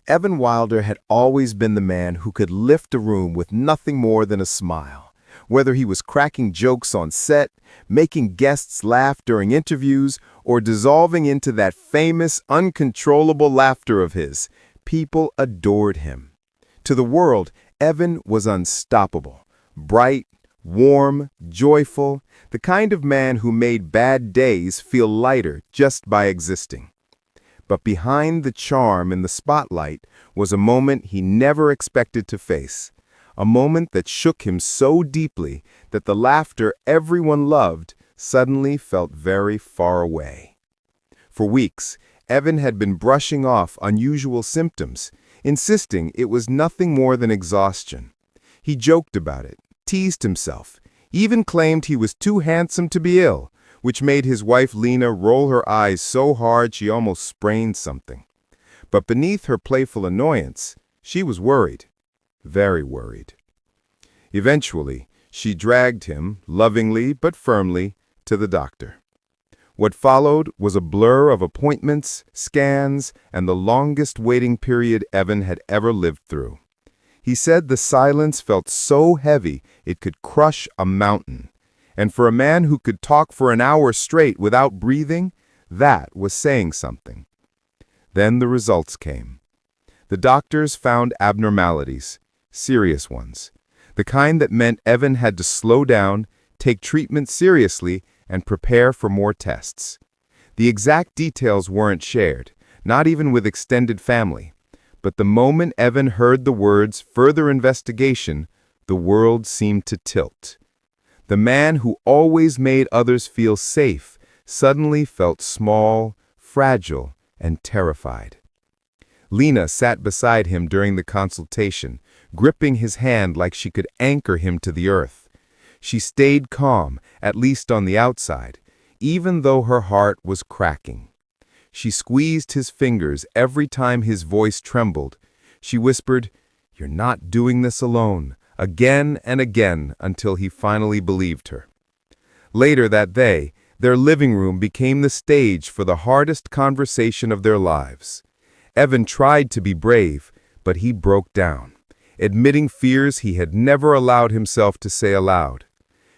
Evan Wilder had always been the man who could lift a room with nothing more than a smile. Whether he was cracking jokes on set, making guests laugh during interviews, or dissolving into that famous, uncontrollable laughter of his, people adored him. To the world, Evan was unstoppable, bright, warm, joyful, the kind of man who made bad days feel lighter just by existing. But behind the charm in the spotlight was a moment he never expected to face, a moment that shook him so deeply that the laughter everyone loved suddenly felt very far away. For weeks, Evan had been brushing off unusual symptoms, insisting it was nothing more than exhaustion. He joked about it, teased himself, even claimed he was too handsome to be ill, which made his wife Lena roll her eyes so hard she almost sprained something. But beneath her playful annoyance, she was worried, very worried. Eventually, she dragged him, lovingly but firmly, to the doctor. What followed was a blur of appointments, scans, and the longest waiting period Evan had ever lived through. He said the silence felt so heavy it could crush a mountain. And for a man who could talk for an hour straight without breathing, that was saying something. Then the results came. The doctors found abnormalities, serious ones, the kind that meant Evan had to slow down, take treatment seriously, and prepare for more tests. The exact details weren't shared, not even with extended family. But the moment Evan heard the words "further investigation," the world seemed to tilt. The man who always made others feel safe suddenly felt small, fragile, and terrified. Lena sat beside him during the consultation, gripping his hand like she could anchor him to the earth. She stayed calm, at least on the outside, even though her heart was cracking. She squeezed his fingers every time his voice trembled. She whispered, "You're not doing this alone," again and again until he finally believed her. Later that day, their living room became the stage for the hardest conversation of their lives. Evan tried to be brave, but he broke down, admitting fears he had never allowed himself to say aloud.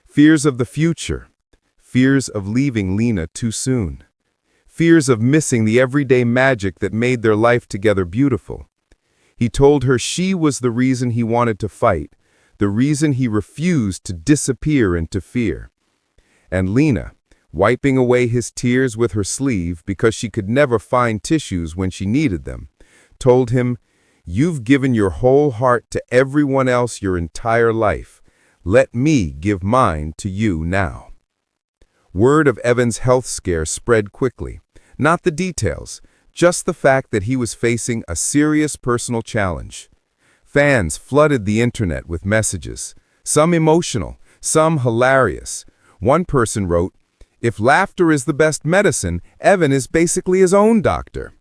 Fears of the future, fears of leaving Lena too soon, fears of missing the everyday magic that made their life together beautiful. He told her she was the reason he wanted to fight, the reason he refused to disappear into fear. And Lena, wiping away his tears with her sleeve because she could never find tissues when she needed them, told him, "You've given your whole heart to everyone else your entire life. Let me give mine to you now." Word of Evan's health scare spread quickly. Not the details, just the fact that he was facing a serious personal challenge. Fans flooded the internet with messages, some emotional, some hilarious. One person wrote, "If laughter is the best medicine, Evan is basically his own doctor."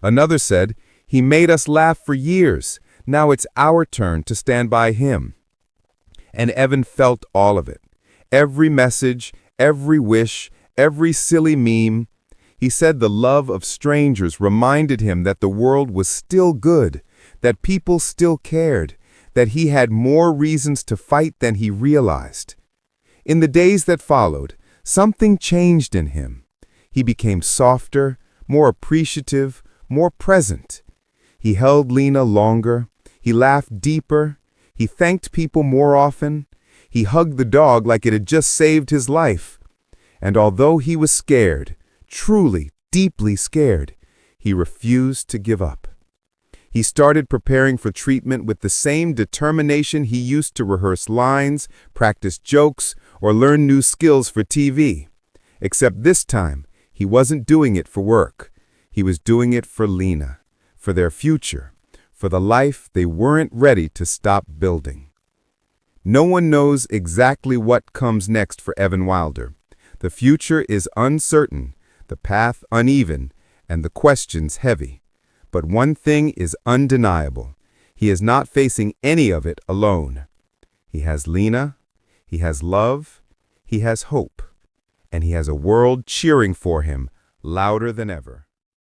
Another said, "He made us laugh for years. Now it's our turn to stand by him." And Evan felt all of it. Every message, every wish, every silly meme. He said the love of strangers reminded him that the world was still good, that people still cared, that he had more reasons to fight than he realized. In the days that followed, something changed in him. He became softer, more appreciative, more present. He held Lena longer. He laughed deeper. He thanked people more often. He hugged the dog like it had just saved his life. And although he was scared, truly, deeply scared, he refused to give up. He started preparing for treatment with the same determination he used to rehearse lines, practice jokes, or learn new skills for TV. Except this time, he wasn't doing it for work. He was doing it for Lena, for their future, for the life they weren't ready to stop building. No one knows exactly what comes next for Evan Wilder. The future is uncertain, the path uneven, and the questions heavy. But one thing is undeniable. He is not facing any of it alone. He has Lena, he has love, he has hope, and he has a world cheering for him louder than ever.